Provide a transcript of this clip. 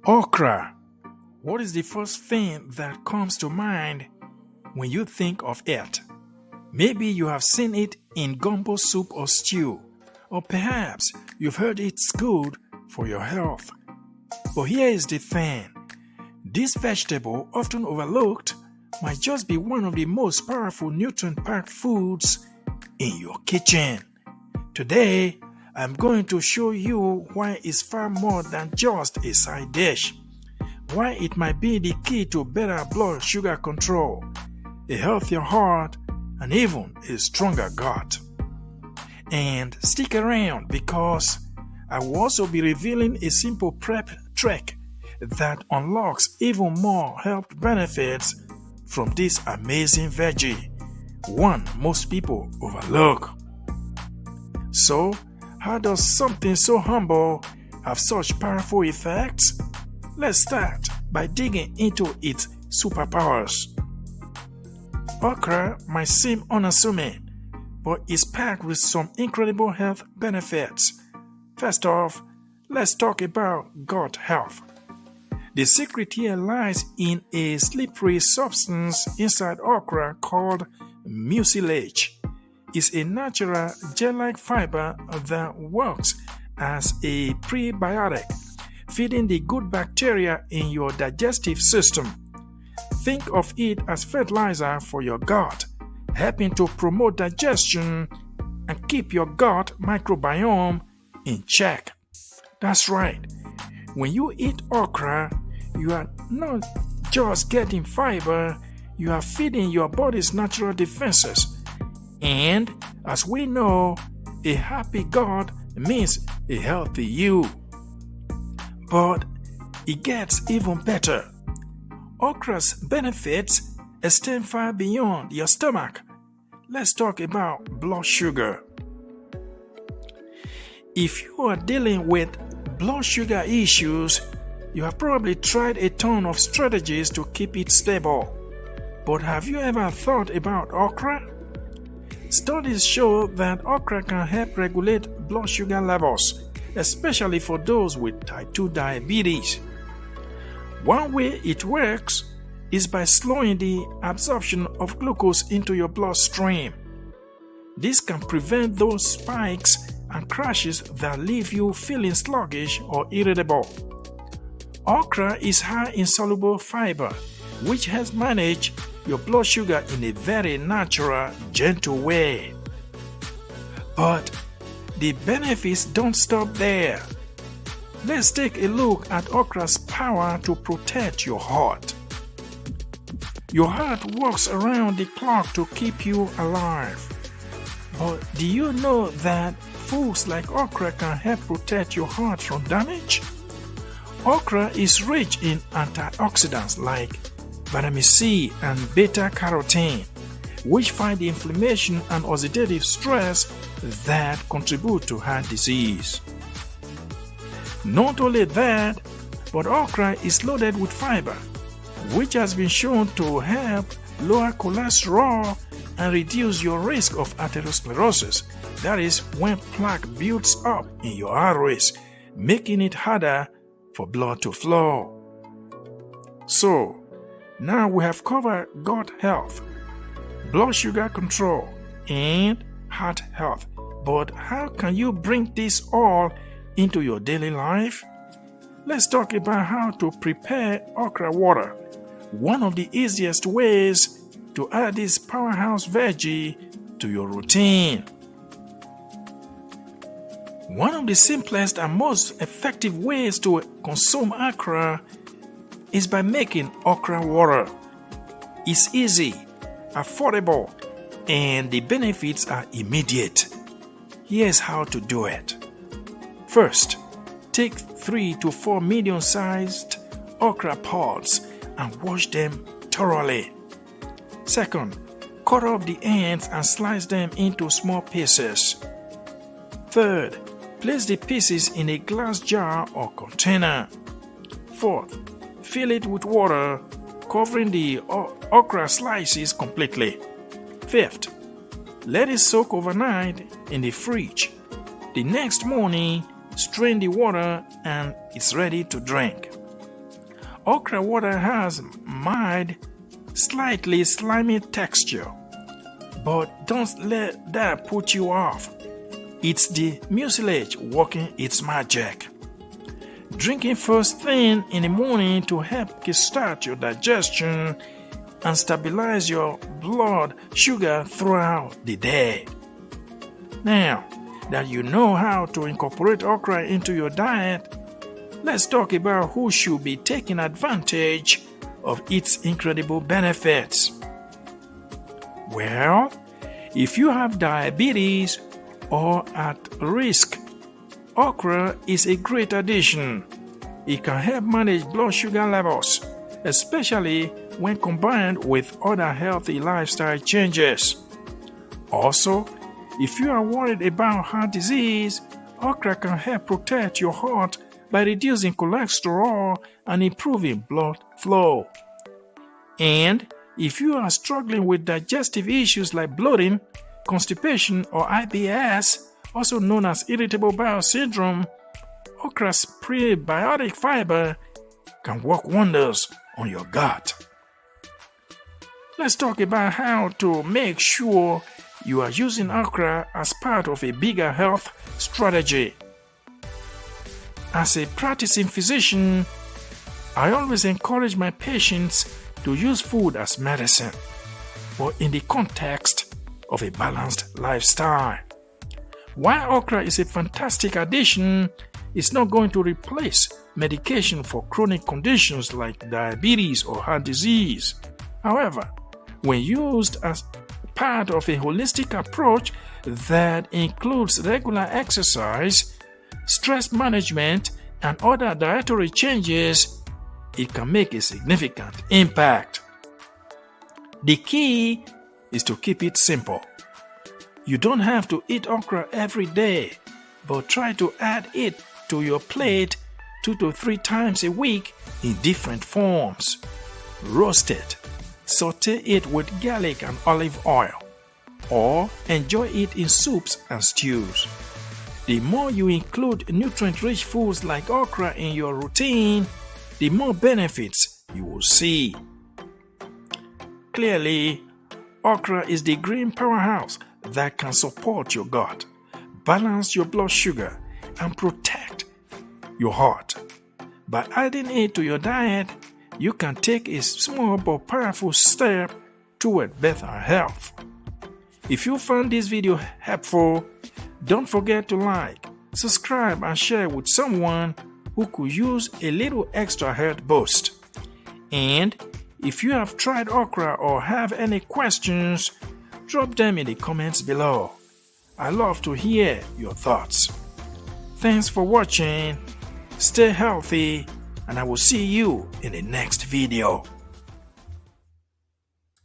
Okra. What is the first thing that comes to mind when you think of it? Maybe you have seen it in gumbo soup or stew, or perhaps you've heard it's good for your health. But here is the thing. This vegetable, often overlooked, might just be one of the most powerful nutrient-packed foods in your kitchen. Today, I'm going to show you why it's far more than just a side dish, why it might be the key to better blood sugar control, a healthier heart, and even a stronger gut. And stick around because I will also be revealing a simple prep trick that unlocks even more health benefits from this amazing veggie, one most people overlook. So, how does something so humble have such powerful effects? Let's start by digging into its superpowers. Okra might seem unassuming, but it's packed with some incredible health benefits. First off, let's talk about gut health. The secret here lies in a slippery substance inside okra called mucilage. It's a natural gel-like fiber that works as a prebiotic, feeding the good bacteria in your digestive system. Think of it as fertilizer for your gut, helping to promote digestion and keep your gut microbiome in check. That's right. When you eat okra, you are not just getting fiber, you are feeding your body's natural defenses. And as we know, a happy gut means a healthy you. But it gets even better. Okra's benefits extend far beyond your stomach. Let's talk about blood sugar. If you are dealing with blood sugar issues, you have probably tried a ton of strategies to keep it stable. But have you ever thought about okra? Studies show that okra can help regulate blood sugar levels, especially for those with type 2 diabetes. One way it works is by slowing the absorption of glucose into your bloodstream. This can prevent those spikes and crashes that leave you feeling sluggish or irritable. Okra is high in soluble fiber, which helps manage your blood sugar in a very natural, gentle way. But the benefits don't stop there. Let's take a look at okra's power to protect your heart. Your heart works around the clock to keep you alive. But do you know that foods like okra can help protect your heart from damage? Okra is rich in antioxidants like vitamin C and beta-carotene, which fight the inflammation and oxidative stress that contribute to heart disease. Not only that, but okra is loaded with fiber, which has been shown to help lower cholesterol and reduce your risk of atherosclerosis, that is, when plaque builds up in your arteries, making it harder for blood to flow. So, now we have covered gut health, blood sugar control, and heart health. But how can you bring this all into your daily life? Let's talk about how to prepare okra water, one of the easiest ways to add this powerhouse veggie to your routine. One of the simplest and most effective ways to consume okra is by making okra water. It's easy, affordable, and the benefits are immediate. Here's how to do it. First, take 3 to 4 medium-sized okra pods and wash them thoroughly. Second, cut off the ends and slice them into small pieces. Third, place the pieces in a glass jar or container. Fourth, fill it with water, covering the okra slices completely. Fifth, let it soak overnight in the fridge. The next morning, strain the water and it's ready to drink. Okra water has mild, slightly slimy texture, but don't let that put you off. It's the mucilage working its magic. Drinking first thing in the morning to help kickstart your digestion and stabilize your blood sugar throughout the day. Now that you know how to incorporate okra into your diet, let's talk about who should be taking advantage of its incredible benefits. Well, if you have diabetes or at risk, okra is a great addition. It can help manage blood sugar levels, especially when combined with other healthy lifestyle changes. Also, if you are worried about heart disease, okra can help protect your heart by reducing cholesterol and improving blood flow. And if you are struggling with digestive issues like bloating, constipation, or IBS, also known as irritable bowel syndrome, okra's prebiotic fiber can work wonders on your gut. Let's talk about how to make sure you are using okra as part of a bigger health strategy. As a practicing physician, I always encourage my patients to use food as medicine, but in the context of a balanced lifestyle. While okra is a fantastic addition, it's not going to replace medication for chronic conditions like diabetes or heart disease. However, when used as part of a holistic approach that includes regular exercise, stress management, and other dietary changes, it can make a significant impact. The key is to keep it simple. You don't have to eat okra every day, but try to add it to your plate 2 to 3 times a week in different forms. Roast it, saute it with garlic and olive oil, or enjoy it in soups and stews. The more you include nutrient-rich foods like okra in your routine, the more benefits you will see. Clearly, okra is the green powerhouse that can support your gut, balance your blood sugar, and protect your heart. By adding it to your diet, you can take a small but powerful step toward better health. If you found this video helpful, don't forget to like, subscribe, and share with someone who could use a little extra health boost. And if you have tried okra or have any questions, drop them in the comments below. I love to hear your thoughts. Thanks for watching. Stay healthy, and I will see you in the next video.